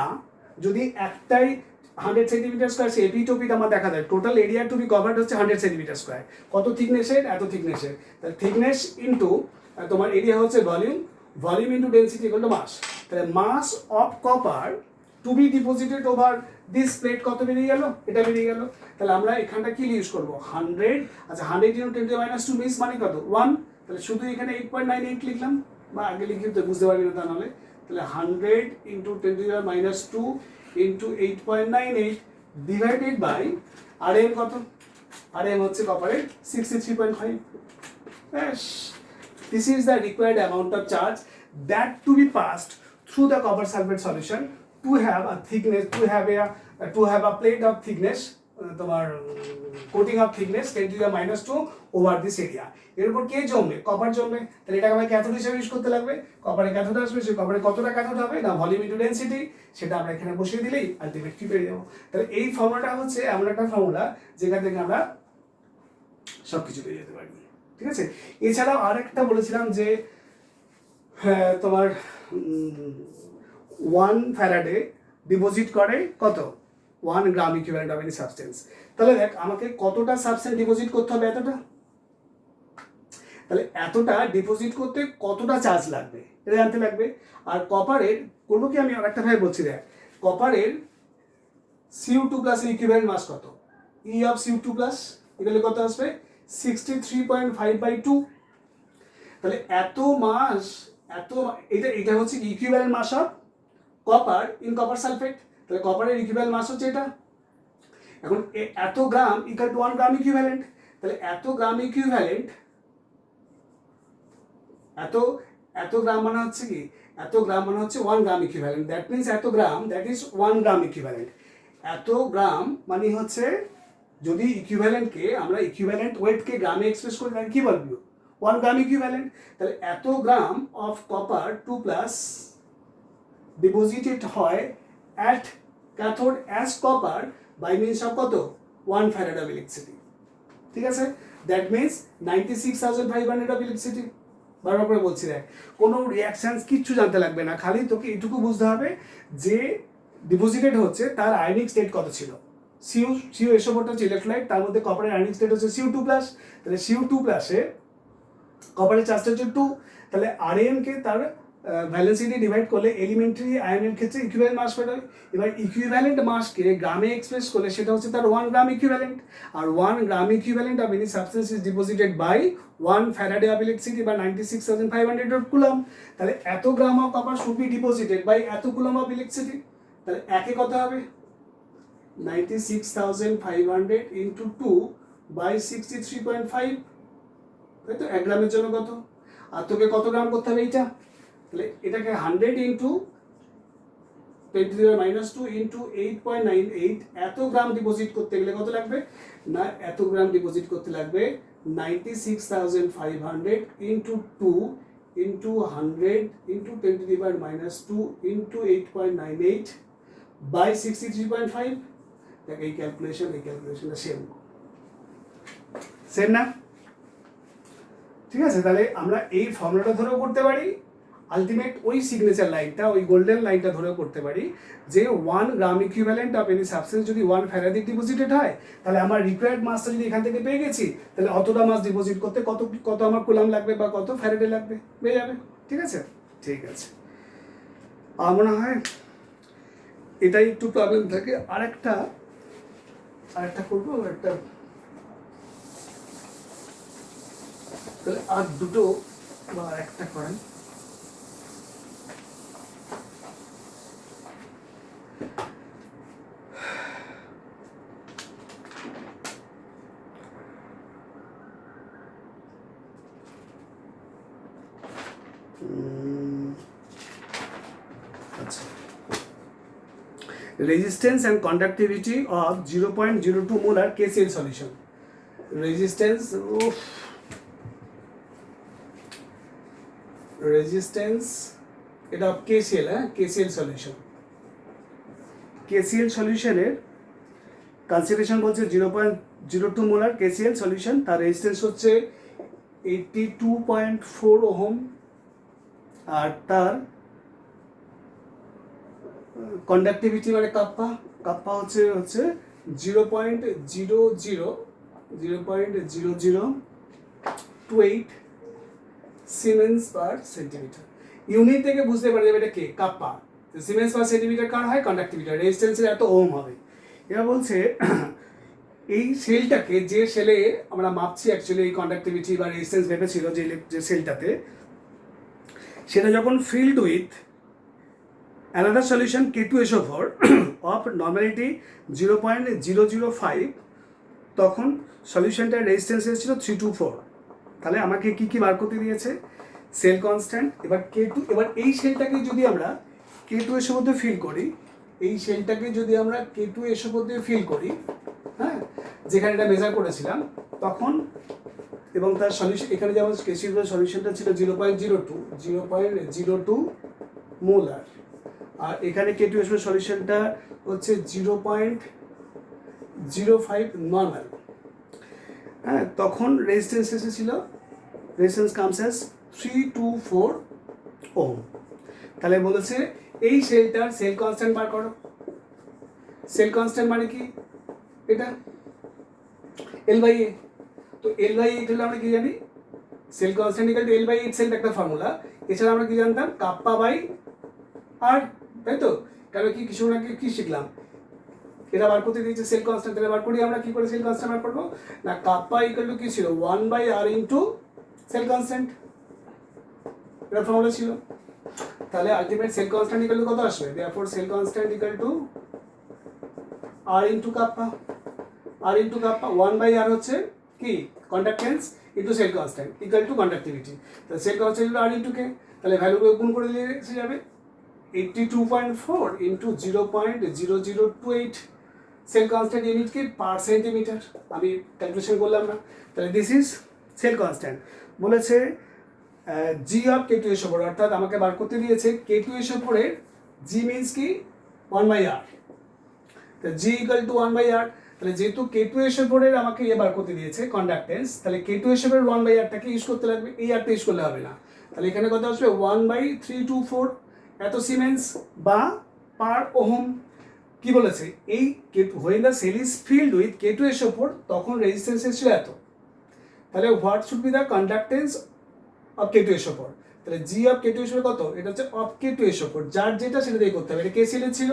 যদি একটাই 100 সেন্টিমিটার স্কোয়ার, সে এপিটোপিট আমার দেখা যায়, total area to be covered হচ্ছে 100 সেন্টিমিটার স্কোয়ার, কত থিকনেসের, এত থিকনেসের, তাহলে থিকনেস ইন্টু তোমার এরিয়া হচ্ছে volume into density equal to mass, তাহলে mass of copper to be deposited over this plate কত বেরিয়ে গেল, এটা বেরিয়ে গেল, তাহলে আমরা এখানটা কি ইউজ করবো, 100, আচ্ছা 100 ইন্টু 10⁻² মিস মানে কত, 1, তাহলে শুধু এখানে 8.98 লিখলাম, বা আগে লিখি তো বুঝতে পারবি না তা নাহলে, তাহলে 100 into 10⁻² into 8.98 divided by Rm কত, Rm হচ্ছে কপারের 63.5, ব্যাস। This is the required amount of charge that to be passed through the copper sulfate solution to have a thickness, to have a plate of thickness, তোমার coating of thickness 10⁻² over this area. এর উপর কে জমবে, কপার জমবে, তাহলে এটাকে আমাকে ক্যাথোড হিসেবে ইউজ করতে লাগবে, কপারে ক্যাথোড আসবে, সেই কপারে কতটা ক্যাথোড হবে না, ভলিউম ইন্টু ডেনসিটি, সেটা আমরা এখানে বসিয়ে দিলেই আলটিমেট কি পেয়ে যাবো। তাহলে এই ফর্মুলাটা হচ্ছে এমন একটা ফর্মুলা যেখান থেকে আমরা সব কিছু পেয়ে যেতে পারি, ঠিক আছে। এছাড়াও আরেকটা বলেছিলাম যে তোমার 1 ফ্যারাডে ডিপোজিট করে কত, 1 gram equivalent of any substance. তাহলে দেখ আমাকে কতটা সাবস্টেন্স ডিপোজিট করতে হবে, এতটা, তাহলে এতটা ডিপোজিট করতে কতটা চার্জ লাগবে এটা জানতে লাগবে। আর কপারের করবো কি, আমি আরেকটা ভাবে বলছি, দেখ কপারের Cu2+ এর ইকুইভ্যালেন্ট মাস কত, E অফ Cu2+ এগুলো কত আসবে, 63.5/2, তাহলে এত মাস, এটা হচ্ছে equivalent mass of copper in copper sulphate, তাহলে কপারের ইকুইভ্যালেন্ট মাস হচ্ছে এটা। এখন এত gram equal to 1 gram equivalent, তাহলে এত গ্রাম ইকুইভ্যালেন্ট, এত গ্রাম মানে হচ্ছে কি, এত গ্রাম মানে হচ্ছে 1 গ্রাম ইকুইভ্যালেন্ট, দ্যাট মিনস এত গ্রাম, দ্যাট ইজ 1 গ্রাম ইকুইভ্যালেন্ট। এত গ্রাম মানে হচ্ছে, যদি ইকুইভ্যালেন্টকে আমরা ইকুইভ্যালেন্ট ওয়েটকে গ্রামে এক্সপ্রেস করি তাহলে কি বলবো, 1 গ্রাম ইকুইভ্যালেন্ট। তাহলে এত গ্রাম অফ কপার 2+ ডিপোজিটেড হয় at cathode as copper by means of কত, 1 ফ্যারাড অফ ইলেকট্রিসিটি, ঠিক আছে। That means 96,500 of electricity. বারবার করে বলছি, দেখ কোনো রিয়াকশানস কিচ্ছু জানতে লাগবে না, খালি তোকে এটুকু বুঝতে হবে যে ডিপোজিটেড হচ্ছে তার আয়নিক স্টেট কত ছিল, সিউ এসবটা হচ্ছে ইলেকট্রোলাইট, তার মধ্যে কপারের আয়নিক স্টেট হচ্ছে Cu2+, তাহলে Cu2+ এ কপারের চার্জটা হচ্ছে 2, তাহলে Rm কে তার ভ্যালেন্সিটি ডিভাইড করলে এলিমেন্টারি আয়নের ক্ষেত্রে ইকুইভ্যালেন্ট মাস বেরোয়। এবার ইকুইভ্যালেন্ট মাসকে গ্রামে এক্সপ্রেস করলে সেটা হচ্ছে তার 1 গ্রাম ইকুইভ্যালেন্ট, আর 1 gram equivalent of any substance is deposited by 1 faraday of electricity বা 96,500 কুলম। তাহলে এত gram of copper should be deposited by এত কুলম অফ ইলেকট্রিসিটি। তাহলে একে কত হবে 96,500 ইন্টু 2 বাই 63.5, তাই তো 1 গ্রামের জন্য কত, আর তোকে কত গ্রাম করতে হবে এইটা, তাহলে এটাকে 100 ইন্টু 10⁻⁻2 ইন্টু 8.98, এত গ্রাম ডিপোজিট করতে গেলে কত লাগবে না, এত গ্রাম ডিপোজিট করতে লাগবে 96,500 into 2 into 100 into 10⁻⁻2 into 8.98 by 63.5। দেখ এই ক্যালকুলেশনটা সেম না, ঠিক আছে। তাহলে আমরা এই ফর্মুলাটা ধরেও করতে পারি, আলটিমেট ওই সিগনেচার লাইনটা, ওই গোল্ডেন লাইনটা ধরেও করতে পারি যে 1 gram equivalent of any substance যদি 1 ফ্যারাডে ডিপোজিটেড হয়, তাহলে আমার রিকোয়ার্ড মাসটা যদি এখান থেকে পেয়ে গেছি, তাহলে অতটা মাস ডিপোজিট করতে কত কত আমার কুলাম লাগবে বা কত ফ্যারাডে লাগবে পেয়ে যাবে, ঠিক আছে। ঠিক আছে, আমার মনে হয় এটাই একটু প্রবলেম থাকে। আরেকটা করবো, একটা তাহলে আর দুটো বা একটা করেন। আচ্ছা, resistance and conductivity of 0.02 molar KCl solution. Resistance এটা KCl, KCl সলিউশন। KCl সলিউশনের কনসেন্ট্রেশন বলছে 0.02 মোলার KCl সলিউশন, তার রেজিস্ট্যান্স হচ্ছে 82.4 ওহম, আর তার কন্ডাক্টিভিটি মানে কাপ্পা হচ্ছে 0.0028 সিমেন্স পার সেন্টিমিটার। ইউনিট থেকে বুঝতে পারা যাবে এটা কে, কাপ্পা। সিমেন্স পার সেন্টিমিটার কার হয়, কন্ডাক্টিভিটি। রেজিস্ট্যান্সের এত ওহম হবে। এবার বলছে এই সেলটাকে, যে সেলে আমরা মাপছি অ্যাকচুয়ালি এই কন্ডাক্টিভিটি বা রেজিস্ট্যান্স ভেবেছিল যে সেলটাতে, সেটা যখন filled with another solution K2SO4 of normality 0.005, তখন সলিউশনটার রেজিস্ট্যান্স ছিল 324। তাহলে আমাকে কি বার করতে দিয়েছে, সেল কনস্ট্যান্ট। এবার K2, এবার এই সেলটাকে যদি আমরা K2SO4 দিয়ে ফিল করি, এই সেলটাকে যদি আমরা K2SO4 দিয়ে ফিল করি, হ্যাঁ, যেখানে এটা মেজার করেছিলাম তখন, এবং তার সলিউশন এখানে যেমন KCl সলিউশনটা ছিল 0.02 মোলার, আর এখানে K2SO4 সলিউশনটা হচ্ছে 0.05 নর্মাল, হ্যাঁ, তখন রেজিস্ট্যান্স এসেছিল, রেজিস্ট্যান্স কামস অ্যাজ 324 ওহম। তাহলে বলেছে এই সেলটার সেল কনস্ট্যান্ট বার করো। সেল কনস্ট্যান্ট মানে কি, এটা L/A। তো L/A হলে আমরা কি জানি, cell constant equal to L/A itself একটা ফর্মুলা। এছাড়া আমরা কি জানতাম, কাপ্পা বাই আর, তাই তো। কারণ কি কিছু না কি শিখলাম, এটা বার করতে দিয়েছে সেল কনস্ট্যান্ট, তাহলে বার করি আমরা কি করে সেল কনস্ট্যান্ট বার করবো না, কাপ্পা ইকুয়াল টু কি ছিল 1/r ইন্টু সেল কনস্ট্যান্ট, এটা ফর্মুলা ছিল। তাহলে ultimate cell constant equal to কত আসবে, therefore cell constant equal to r into kappa, 1/r হচ্ছে কি conductance into cell constant equal to conductivity. তাহলে cell constant r into K, তাহলে ভ্যালুগুলো গুণ করে দিলে এসে যাবে 82.4 ইন্টু 0.0028। সেল কনস্ট্যান্ট ইউনিট কি পার সেন্টিমিটার, আমি ক্যালকুলেশন করলাম না। তাহলে দিস ইজ সেল কনস্ট্যান্ট। বলেছে জি অফ K2SO4, অর্থাৎ আমাকে বার করতে দিয়েছে K2SO4 এর জি মিনস কি 1/r, G equal to 1/r। তাহলে যেহেতু K2SO4 এর আমাকে বার করতে দিয়েছে কন্ডাক্টেন্স, তাহলে K2SO4 এর 1/r-টাকে ইউজ করতে লাগবে, এই আরটা ইউজ করলে হবে না। তাহলে এখানে কত আসবে 1/324 এত সিমেন্স বা পার ওহম। কি বলেছে, এই when the cell is filled with K2SO4 তখন রেজিস্ট্যান্স ছিল এত। তাহলে what should be the conductance of K2SO4, তাহলে G of K two S কত, এটা হচ্ছে of K two S four, যার যেটা সেটা দিয়ে করতে হবে, এটা কেসিএল এর ছিল,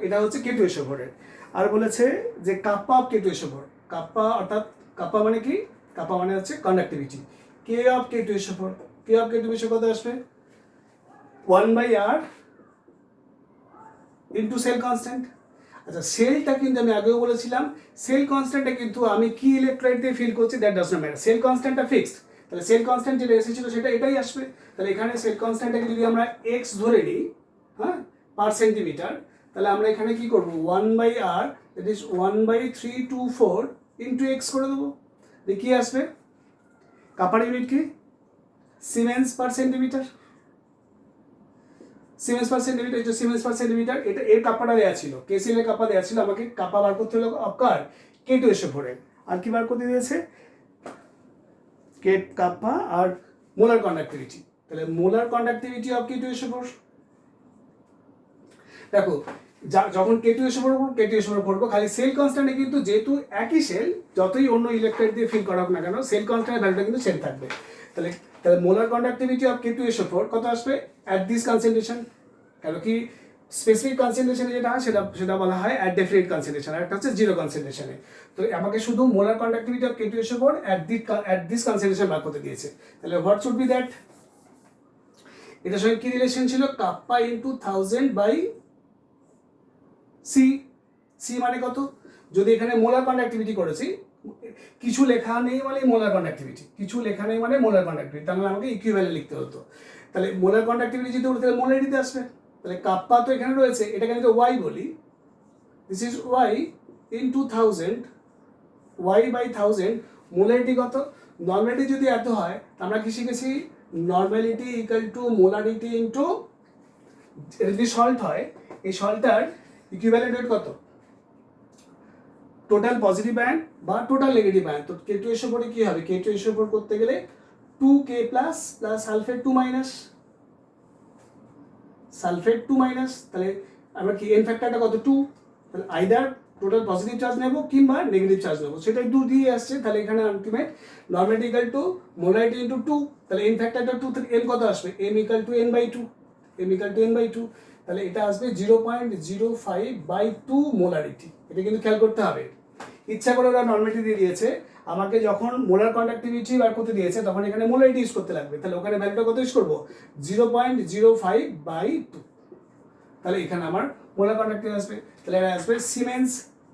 এটা হচ্ছে কে টু এস ফোরের। আর বলেছে যে kappa of K two S four, kappa অর্থাৎ কাপ্পা মানে কি, কাপ্পা মানে হচ্ছে conductivity, K of K two S four, K of K two S কত আসবে 1/r ইন্টু সেল কনস্ট্যান্ট। আচ্ছা সেলটা কিন্তু আমি আগেও বলেছিলাম, সেল কনস্ট্যান্টটা কিন্তু আমি কি ইলেকট্রোলাইট দিয়ে ফিল করছি that does not matter, cell কনস্ট্যান্টটা ফিক্সড, তাহলে সেল কনস্ট্যান্ট যেটা এসেছিল সেটা এটাই আসবে। তাহলে এখানে সেল কনস্ট্যান্টটাকে যদি আমরা এক্স ধরে নিই, হ্যাঁ, পার সেন্টিমিটার, তাহলে আমরা এখানে কি করবো 1/r that is 1/324 into x করে দেবো, কি আসবে, কাপার ইউনিট কি সিমেন্স পার সেন্টিমিটার, সিমেন্স পার সেন্টিমিটার, এটা সিমেন্স পার সেন্টিমিটার, এটা এর কাপাটা দেওয়া ছিল, কেসিএল এর কাপা দেওয়া ছিল, আমাকে কাপা বার করতে হলো অকার কে টু এসে ফোরে, আর কি বার করতে দিয়েছে কে কাপা আর মোলার কন্ডাক্টিভিটি, তাহলে molar conductivity of K two S four. দেখো যখন কে টু এসে পড়বো কে টু এসে পড়বো, খালি সেল কনস্ট্যান্টে কিন্তু যেহেতু একই সেল, যতই অন্য ইলেকট্রোলাইট দিয়ে ফিল করা হোক না কেন, সেল কনস্ট্যান্টের ভ্যালুটা কিন্তু সেম থাকবে। তাহলে তাহলে molar conductivity of K two S four কত আসবে অ্যাট দিস কনসেন্ট্রেশন, কেন কি স্পেসিফিক কনসেন্ট্রেশনে যেটা হয় সেটা বলা হয় অ্যাট ডেফিনিট কনসেন্ট্রেশন, আর একটা হচ্ছে জিরো কনসেন্ট্রেশনে। তো আমাকে শুধু molar conductivity of K two S four at this concentration বার করতে দিয়েছে। তাহলে হোয়াট শুড বি দ্যাট, এটার সঙ্গে কি রিলেশন ছিল, kappa into 1000 by C, C মানে কত, যদি এখানে মোলার কন্ডাক্টিভিটি করেছি, কিছু লেখা নেই মানে মোলার কন্ডাক্টিভিটি, কিছু লেখা নেই মানে মোলার কন্ডাক্টিভিটি, তাহলে আমাকে ইকুইভ্যালেন্ট লিখতে হতো। তাহলে মোলার কন্ডাক্টিভিটি যদি বলতে তাহলে মোলারিটিতে আসবে, তাহলে কাপ্পা তো এখানে রয়েছে, এটাকে আমি তো ওয়াই বলি, this is Y into 1000, Y by 1000, molarity কত, নর্মালিটি যদি এত হয় আমরা কি শিখেছি, normality equal to molarity into, যদি সল্ট হয় এই সল্টটার ইকুইভ্যালেন্ট রেট কত, টোটাল পজিটিভ ব্যান্ড বা টোটাল নেগেটিভ ব্যান্ড। তো কে টু এসে পরে কি হবে, কে টু এসে পর করতে গেলে 2k plus plus sulphate 2 minus, sulphate 2 minus, তাহলে আমরা কি এন ফ্যাক্টরটা কত 2, তাহলে আইদার টোটাল পজিটিভ চার্জ নেব কিংবা নেগেটিভ চার্জ নেব, সেটাই 2 দিয়ে আসছে। তাহলে এখানে ultimate normality equal to molarity into 2, তাহলে এন ফ্যাক্টরটা 2 থেকে এন কত আসবে, M equal to N by 2, M equal to N by 2, তাহলে এটা আসবে 0.05/2 মোলারিটি। এটা কিন্তু খেয়াল করতে হবে, ইচ্ছা করে ওরা নর্মালিটি দিয়ে দিয়েছে, আমাকে যখন মোলার কন্ডাক্টিভিটি বার করতে দিয়েছে তখন এখানে মোলারিটি ইউজ করতে লাগবে, তাহলে ওখানে ভ্যালুটা কত ইউজ করবো 0.05/2, তাহলে এখানে আমার মোলার কন্ডাক্টিভিটি আসবে, তাহলে এটা আসবে সিমেন্স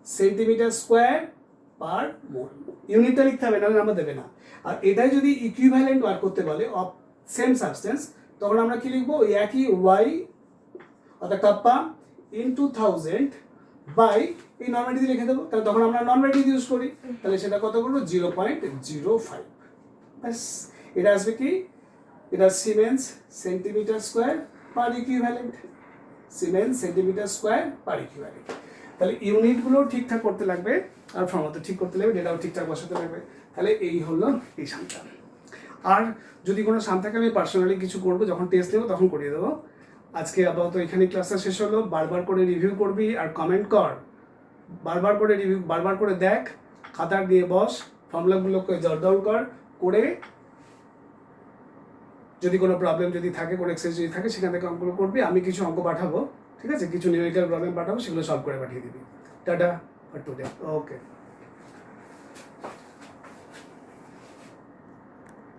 সেন্টিমিটার স্কোয়ার পার মোল, ইউনিটটা লিখতে হবে নাহলে নাম্বার দেবে না। আর এটাই যদি ইকুইভ্যালেন্ট বার করতে বলে অফ সেম সাবস্টেন্স, তখন আমরা কি লিখবো, ওই একই ওয়াই অর্থাৎ কাপ্পা ইন্টু 1000 বাই এই নর্মালিটি লিখে দেবো, তাহলে তখন আমরা নর্মালিটি ইউজ করি, তাহলে সেটা কত করবো 0.05, ব্যাস। এটা আসবে কি, এটা সিমেন্স সেন্টিমিটার স্কোয়ার পার ইকুইভ্যালেন্ট, সিমেন্স সেন্টিমিটার স্কোয়ার পার ইকুইভ্যালেন্ট। তাহলে ইউনিটগুলো ঠিকঠাক করতে লাগবে আর ফর্মুলা ঠিক করতে লাগবে, ডেটাও ঠিকঠাক বসাতে লাগবে। তাহলে এই হলো এই সামটা। আর যদি কোনো সাম থাকে আমি পার্সোনালি কিছু করবো, যখন টেস্ট নেবো তখন করিয়ে দেবো। আজকে আপাতত এখানে ক্লাসটা শেষ হলো, বারবার করে রিভিউ করবি আর কমেন্ট কর, বারবার করে রিভিউ, বারবার করে দেখ, খাতা দিয়ে বস, ফর্মুলাগুলোকে জট ডাউন করে যদি কোনো প্রবলেম যদি থাকে, কোনো এক্সারসাইজ যদি থাকে সেখান থেকে অঙ্কগুলো করবি, আমি কিছু অঙ্ক পাঠাবো, ঠিক আছে, কিছু নিউমেরিক্যাল প্রবলেম পাঠাবো, সেগুলো সলভ করে পাঠিয়ে দিবি। Tata for today, okay.